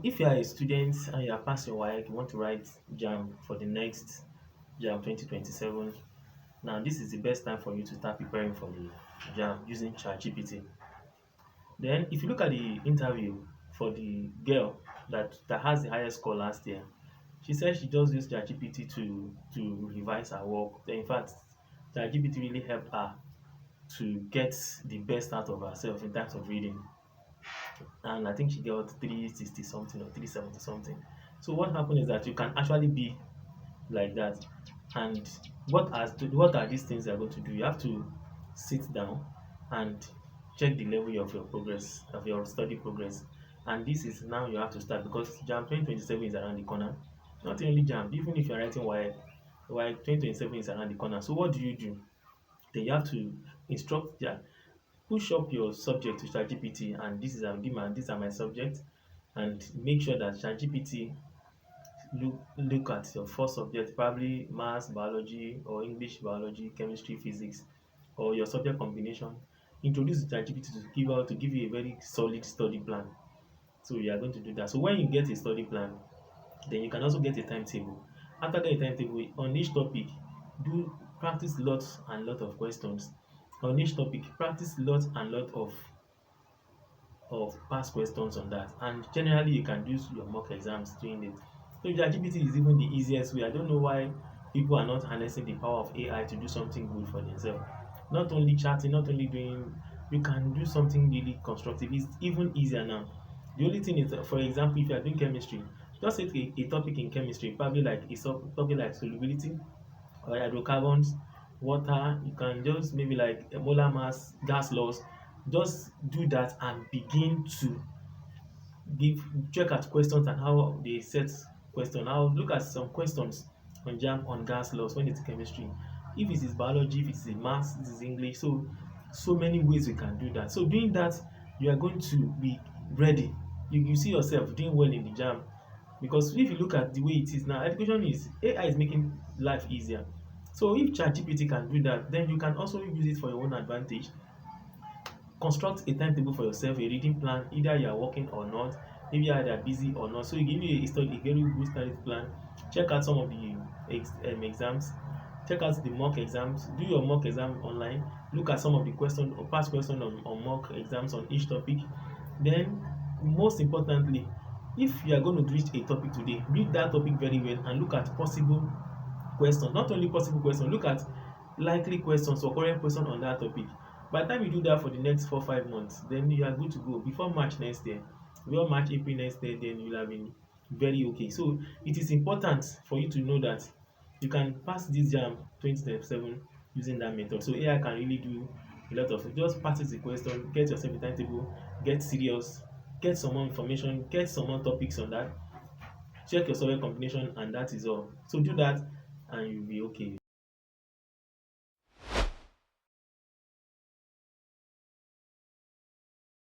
If you are a student and you are passing your WAEC, you want to write JAMB for the next JAMB 2027. Now, this is the best time for you to start preparing for the JAMB using ChatGPT. Then, if you look at the interview for the girl that has the highest score last year, she said she just used ChatGPT to revise her work. In fact, ChatGPT really helped her to get the best out of herself in terms of reading. And I think she got 360 something or 370 something. So what happened is that you can actually be like that. And what are these things you're going to do? You have to sit down and check the level of your progress, of your study progress. And this is now you have to start, because JAMB 2027 is around the corner. Not only JAMB, even if you're writing WAEC 2027 is around the corner. So what do? Then you have to instruct, push up your subject to ChatGPT, and this is these are my subjects, and make sure that ChatGPT look at your four subjects, probably maths, biology, or English, biology, chemistry, physics, or your subject combination. Introduce ChatGPT to give you a very solid study plan. So you are going to do that. So when you get a study plan, then you can also get a timetable. After getting a timetable on each topic, do practice lots and lot of questions on each topic. Practice lots and lot of past questions on that, and generally you can use your mock exams doing it. So ChatGPT is even the easiest way. I don't know why people are not harnessing the power of AI to do something good for themselves. Not only chatting, not only doing, you can do something really constructive. It's even easier now. The only thing is, for example, if you are doing chemistry, just take a topic in chemistry, probably like a topic like solubility or hydrocarbons, water. You can just maybe like molar mass, gas laws. Just do that and begin to check at questions and how they set question. I'll look at some questions on JAMB on gas laws when it's chemistry. If it is biology, if it is maths, it is English. So many ways we can do that. So doing that, you are going to be ready. You see yourself doing well in the JAMB, because if you look at the way it is now, education is AI is making life easier. So if ChatGPT can do that, then you can also use it for your own advantage. Construct a timetable for yourself, a reading plan, either you are working or not, maybe either busy or not. So you give you a very good study plan. Check out some of the exams, check out the mock exams, do your mock exam online, look at some of the questions or past questions on mock exams on each topic. Then most importantly, if you are going to reach a topic today, read that topic very well and look at possible questions. Not only possible questions, look at likely questions or current questions on that topic. By the time you do that for the next 4-5 months, then you are good to go. Before March next year, before March, April next year, then you will have been very okay. So it is important for you to know that you can pass this JAMB 2027 using that method. So AI can really do a lot of it. Just practice the question, get yourself a timetable, get serious, get some more information, get some more topics on that, check your software combination, and that is all. So do that and you'll be okay.